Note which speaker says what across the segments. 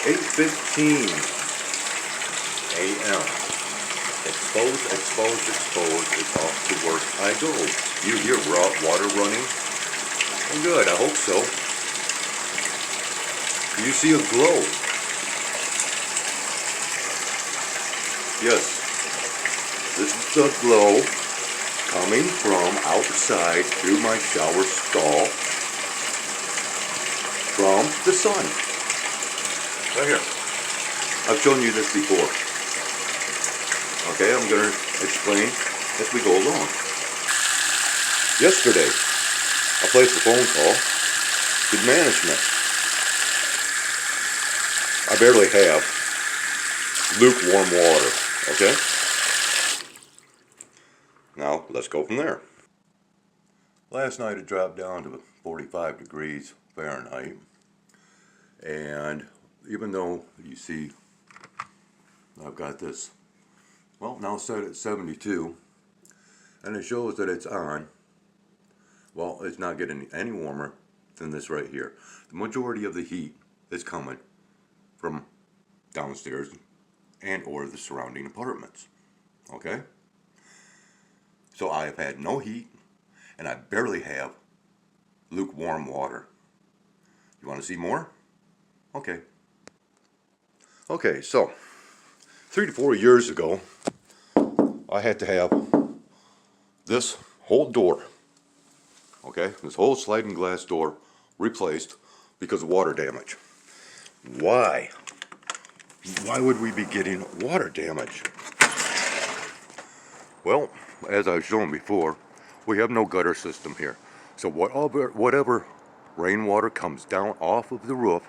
Speaker 1: 8:15 a.m. Expose, expose, expose. It's off to work I go. You hear water running? Well, good, I hope so. You see a glow. Yes, this is the glow coming from outside through my shower stall from the sun. Right here. I've shown you this before. Okay, I'm going to explain as we go along. Yesterday, I placed a phone call to management. I barely have lukewarm water, okay? Now, let's go from there. Last night it dropped down to 45 degrees Fahrenheit. And even though you see I've got this, well, now set at 72, and it shows that it's on. Well, it's not getting any warmer than this right here. The majority of the heat is coming from downstairs and or the surrounding apartments. Okay? So I have had no heat, and I barely have lukewarm water. You want to see more? Okay. Okay, so 3 to 4 years ago, I had to have this whole door, okay, this whole sliding glass door replaced because of water damage. Why? Why would we be getting water damage? Well, as I've shown before, we have no gutter system here. So whatever rainwater comes down off of the roof,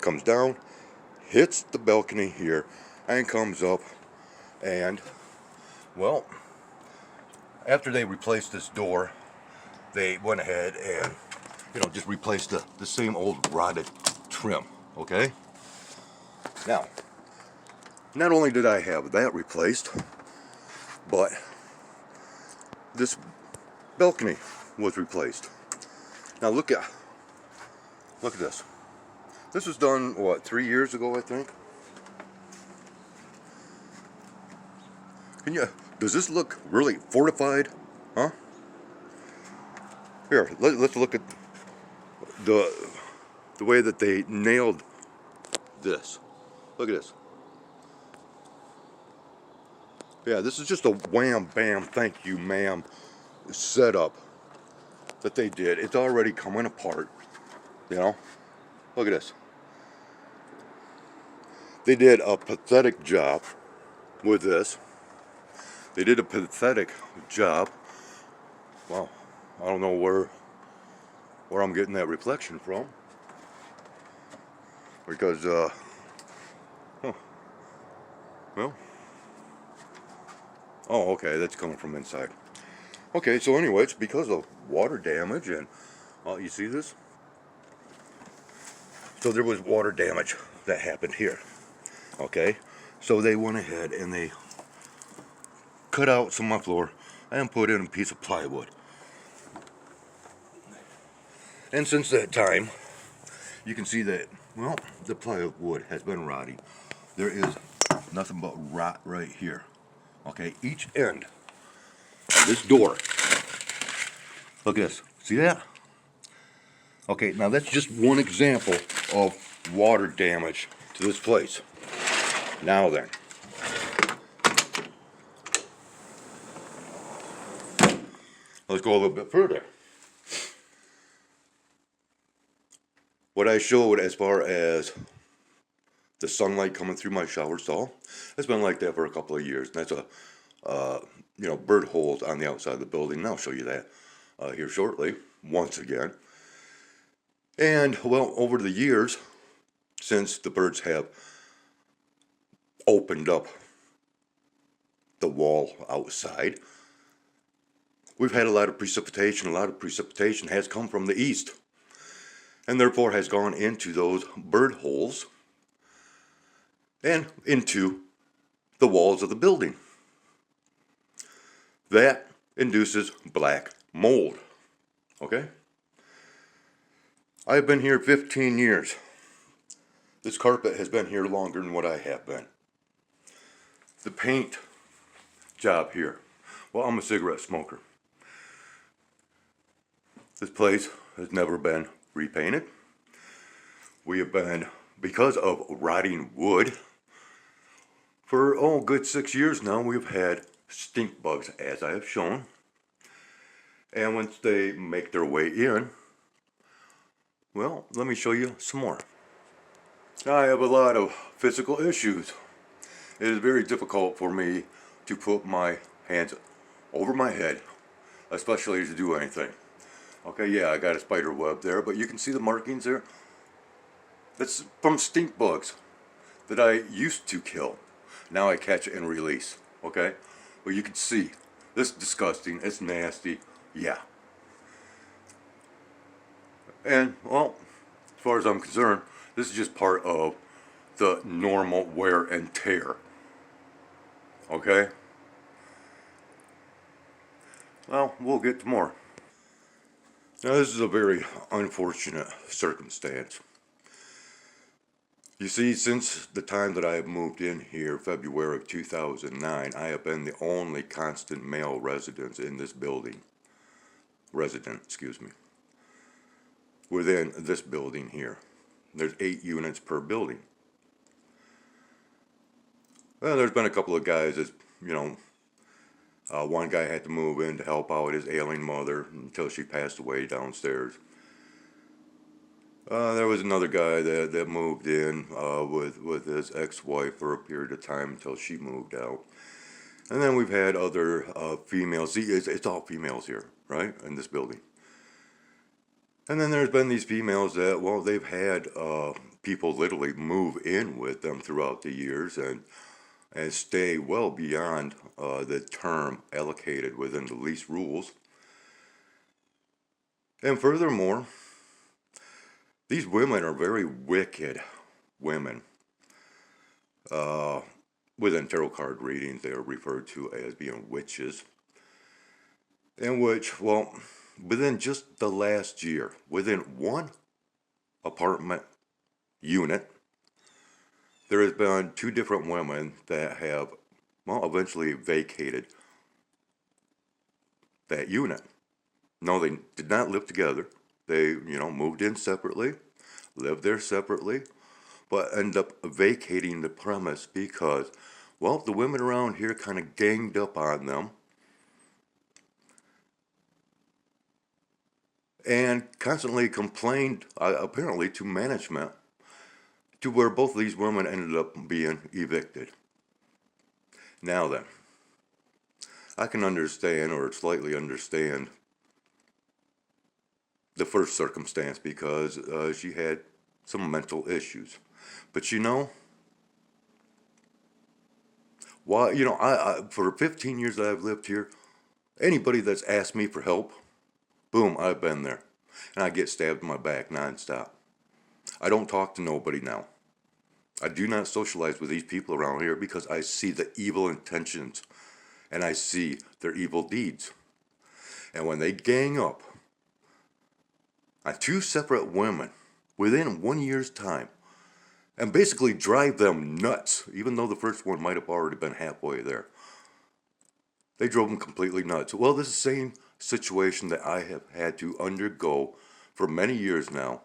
Speaker 1: comes down, hits the balcony here, and comes up, and, well, after they replaced this door, they went ahead and, just replaced the same old rotted trim, okay? Now, not only did I have that replaced, but this balcony was replaced. Now look at this. This was done, what, 3 years ago, I think? Does this look really fortified? Huh? Here, let's look at the way that they nailed this. Look at this. Yeah, this is just a wham bam thank you ma'am setup that they did. It's already coming apart, Look at this. They did a pathetic job with this. They did a pathetic job. Wow, I don't know where I'm getting that reflection from. Because, well, oh, okay, that's coming from inside. Okay, so anyway, it's because of water damage, and, you see this? So there was water damage that happened here, okay? So they went ahead and they cut out some of my floor and put in a piece of plywood. And since that time, you can see that, well, the plywood has been rotting. There is nothing but rot right here. Okay, each end of this door. Look at this. See that? Okay, now that's just one example of water damage to this place. Now then. Let's go a little bit further. What I showed as far as the sunlight coming through my shower stall, it's been like that for a couple of years. And that's bird holes on the outside of the building. And I'll show you that here shortly, once again. And, well, over the years, since the birds have opened up the wall outside, we've had a lot of precipitation. A lot of precipitation has come from the east, and therefore has gone into those bird holes and into the walls of the building. That induces black mold. Okay? I've been here 15 years. This carpet has been here longer than what I have been. The paint job here. Well, I'm a cigarette smoker. This place has never been repainted. We have been, because of rotting wood, for a good 6 years now, we've had stink bugs, as I have shown. And once they make their way in, well, let me show you some more. I have a lot of physical issues. It is very difficult for me to put my hands over my head, especially to do anything. Okay, yeah, I got a spider web there, but you can see the markings there. That's from stink bugs that I used to kill. Now I catch and release, okay? Well, you can see, this is disgusting, it's nasty, yeah. And, well, as far as I'm concerned, this is just part of the normal wear and tear, okay? Well, we'll get to more. Now, this is a very unfortunate circumstance. You see, since the time that I have moved in here, February of 2009, I have been the only constant male resident in this building. Within this building here. There's 8 units per building. Well, there's been a couple of guys that, one guy had to move in to help out his ailing mother until she passed away downstairs. There was another guy that moved in with his ex-wife for a period of time until she moved out. And then we've had other females. See, it's all females here, right, in this building. And then there's been these females that, well, they've had people literally move in with them throughout the years and stay well beyond the term allocated within the lease rules. And furthermore, these women are very wicked women. Within tarot card readings, they are referred to as being witches. In which, well, within just the last year, within one apartment unit, there has been 2 different women that have, well, eventually vacated that unit. No, they did not live together. They, moved in separately, lived there separately, but end up vacating the premise because, well, the women around here kind of ganged up on them and constantly complained, apparently, to management, to where both of these women ended up being evicted. Now then, I can understand, or slightly understand, the first circumstance because she had some mental issues. But why? I for 15 years that I've lived here, anybody that's asked me for help, boom, I've been there. And I get stabbed in my back nonstop. I don't talk to nobody now. I do not socialize with these people around here because I see the evil intentions and I see their evil deeds. And when they gang up on 2 separate women within 1 year's time and basically drive them nuts, even though the first one might have already been halfway there, they drove them completely nuts. Well, this is the same situation that I have had to undergo for many years now,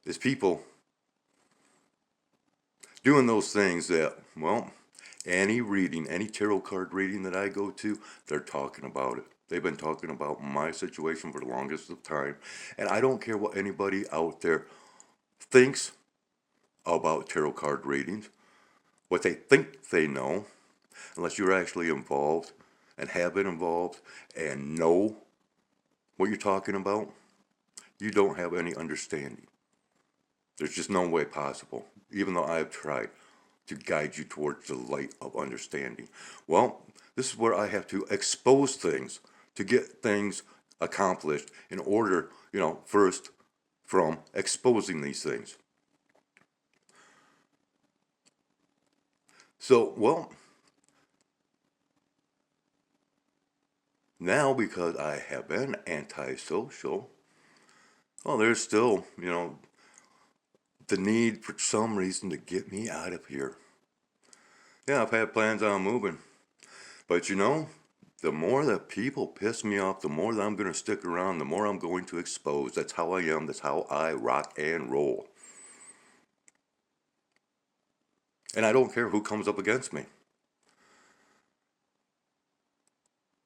Speaker 1: is people doing those things that, well, any tarot card reading that I go to, they're talking about it. They've been talking about my situation for the longest of time. And I don't care what anybody out there thinks about tarot card readings, what they think they know, unless you're actually involved and have been involved and know what you're talking about, you don't have any understanding. There's just no way possible, even though I've tried to guide you towards the light of understanding. Well, this is where I have to expose things to get things accomplished in order, first from exposing these things. So, well, now because I have been antisocial, well, there's still, the need for some reason to get me out of here. Yeah, I've had plans on moving. But you know, the more that people piss me off, the more that I'm going to stick around, the more I'm going to expose. That's how I am. That's how I rock and roll. And I don't care who comes up against me.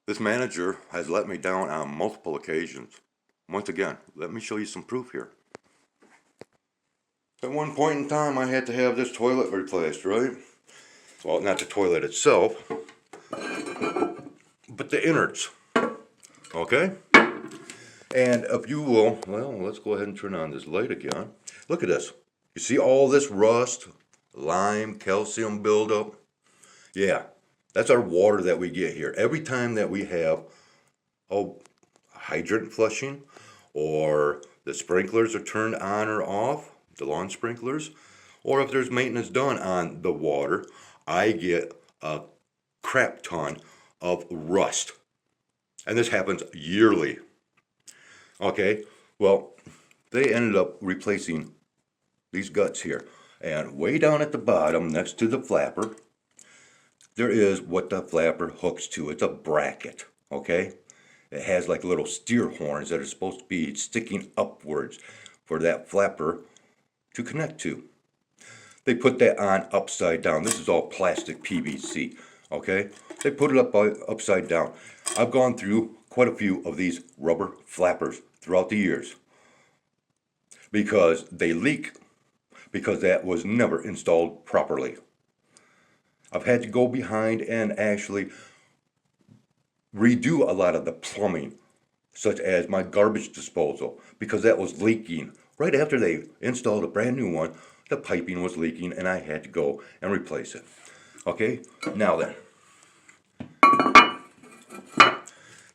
Speaker 1: This manager has let me down on multiple occasions. Once again, let me show you some proof here. At one point in time, I had to have this toilet replaced, right? Well, not the toilet itself, but the innards. Okay? And if you will, well, let's go ahead and turn on this light again. Look at this. You see all this rust, lime, calcium buildup? Yeah, that's our water that we get here. Every time that we have hydrant flushing, or the sprinklers are turned on or off, the lawn sprinklers, or if there's maintenance done on the water, I get a crap ton of rust. And this happens yearly. Okay, well, they ended up replacing these guts here. And way down at the bottom, next to the flapper, there is what the flapper hooks to. It's a bracket, okay? It has like little steer horns that are supposed to be sticking upwards for that flapper to connect to. They put that on upside down. This is all plastic PVC, okay? They put it upside down. I've gone through quite a few of these rubber flappers throughout the years because they leak, because that was never installed properly. I've had to go behind and actually redo a lot of the plumbing, such as my garbage disposal, because that was leaking. Right after they installed a brand new one, the piping was leaking and I had to go and replace it. Okay, now then.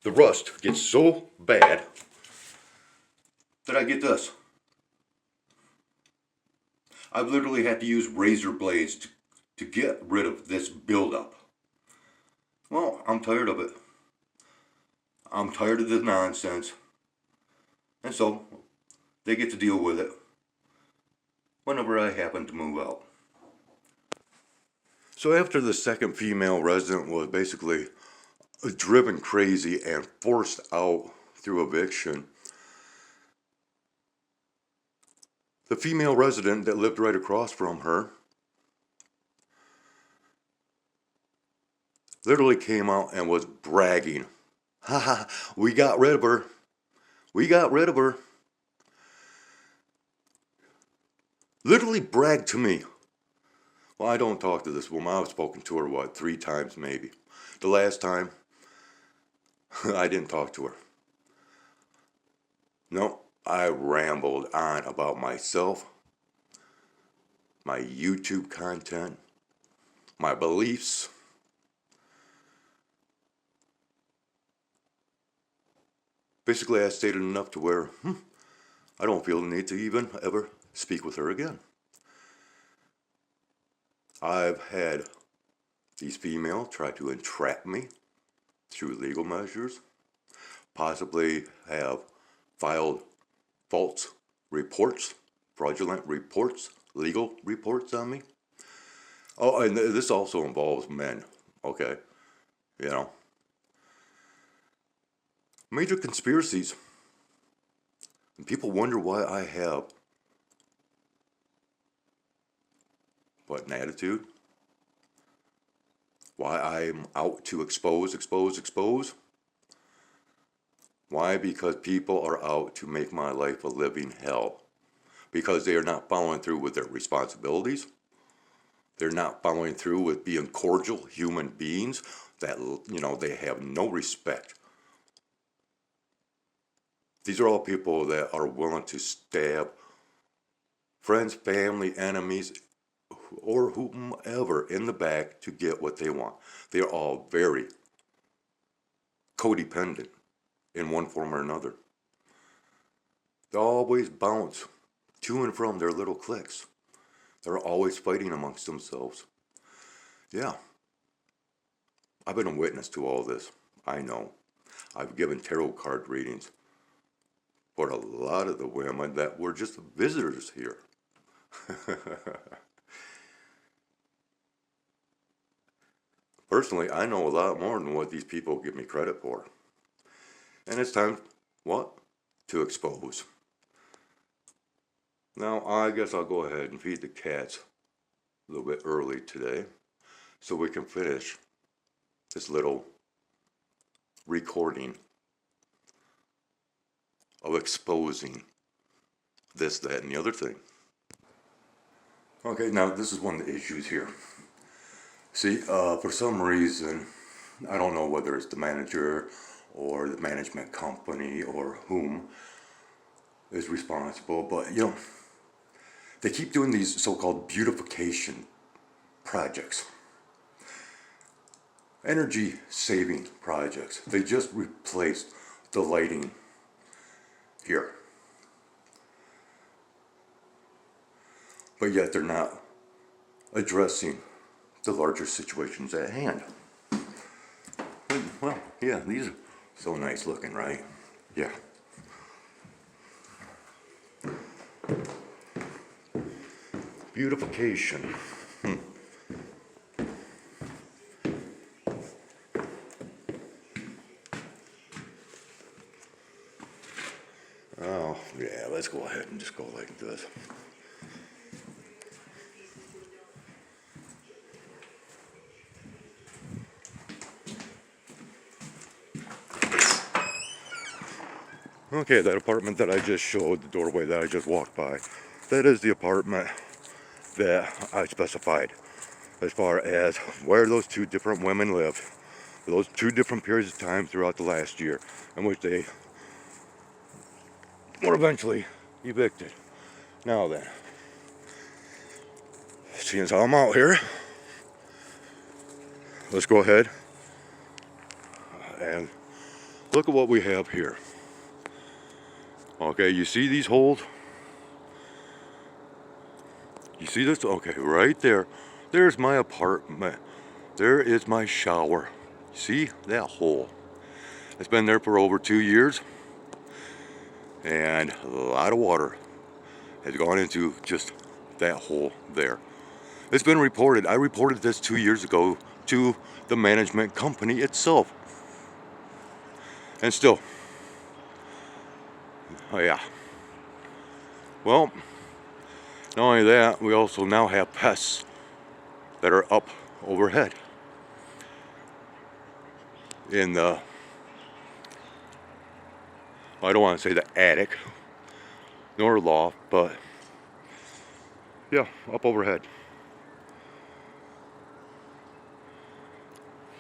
Speaker 1: The rust gets so bad that I get this. I've literally had to use razor blades to get rid of this buildup. Well, I'm tired of it. I'm tired of the nonsense. And so, they get to deal with it whenever I happen to move out. So after the second female resident was basically driven crazy and forced out through eviction, the female resident that lived right across from her literally came out and was bragging. Ha ha, we got rid of her. We got rid of her. Literally bragged to me. Well, I don't talk to this woman. I've spoken to her, 3 times maybe. The last time, I didn't talk to her. No, I rambled on about myself, my YouTube content, my beliefs. Basically, I stated enough to where I don't feel the need to even ever speak with her again. I've had these females try to entrap me through legal measures, possibly have filed false reports, fraudulent reports, legal reports on me. Oh, and this also involves men, okay? You know. Major conspiracies. And people wonder why I have an attitude? Why I'm out to expose. Why? Because people are out to make my life a living hell. Because they are not following through with their responsibilities. They're not following through with being cordial human beings that, they have no respect. These are all people that are willing to stab friends, family, enemies, or whomever in the back to get what they want. They are all very codependent in one form or another. They always bounce to and from their little cliques. They're always fighting amongst themselves. Yeah. I've been a witness to all this. I know. I've given tarot card readings for a lot of the women that were just visitors here. Personally, I know a lot more than what these people give me credit for. And it's time, what? To expose. Now, I guess I'll go ahead and feed the cats a little bit early today so we can finish this little recording of exposing this, that, and the other thing. Okay, now this is one of the issues here. See, for some reason, I don't know whether it's the manager or the management company or whom is responsible, but you know, they keep doing these so-called beautification projects, energy saving projects. They just replaced the lighting here, but yet they're not addressing the larger situations at hand. Well, yeah, these are so nice looking, right? Yeah. Beautification. Oh, yeah, let's go ahead and just go like this. Okay, that apartment that I just showed, the doorway that I just walked by, that is the apartment that I specified as far as where those two different women lived. Those two different periods of time throughout the last year in which they were eventually evicted. Now then, seeing as how I'm out here, let's go ahead and look at what we have here. Okay, you see these holes? You see this? Okay, right there. There's my apartment. There is my shower. See that hole? It's been there for over 2 years. And a lot of water has gone into just that hole there. It's been reported. I reported this 2 years ago to the management company itself. And still, oh yeah. Well, not only that, we also now have pests that are up overhead in the, I don't want to say the attic nor loft, but yeah, up overhead.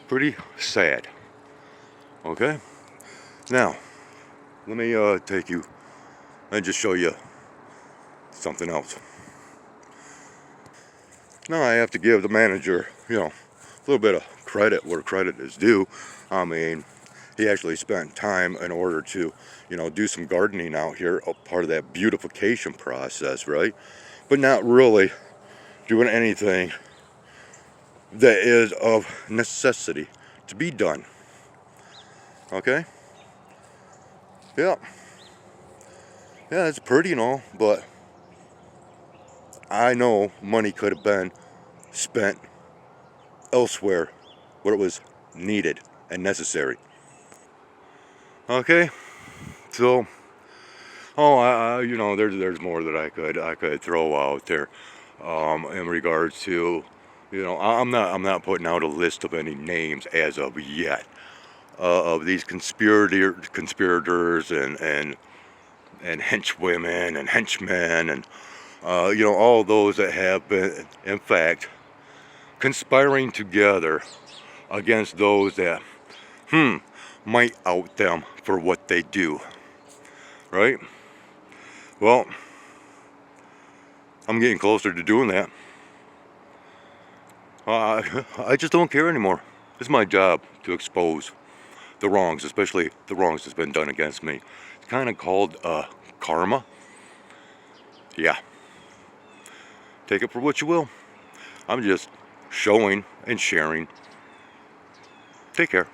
Speaker 1: Pretty sad. Okay, now let me take you and just show you something else. Now I have to give the manager, you know, a little bit of credit where credit is due. I mean, he actually spent time in order to, you know, do some gardening out here, a part of that beautification process, right? But not really doing anything that is of necessity to be done. Okay? Yeah. Yeah, it's pretty and all, but I know money could have been spent elsewhere where it was needed and necessary. Okay? So, you know, there's more that I could throw out there, in regards to, you know, I'm not putting out a list of any names as of yet, of these conspirators and henchwomen and henchmen and you know, all those that have been in fact conspiring together against those that might out them for what they do, right? Well, I'm getting closer to doing that. I just don't care anymore. It's my job to expose the wrongs, especially the wrongs that's been done against me. It's kind of called karma. Yeah. Take it for what you will. I'm just showing and sharing. Take care.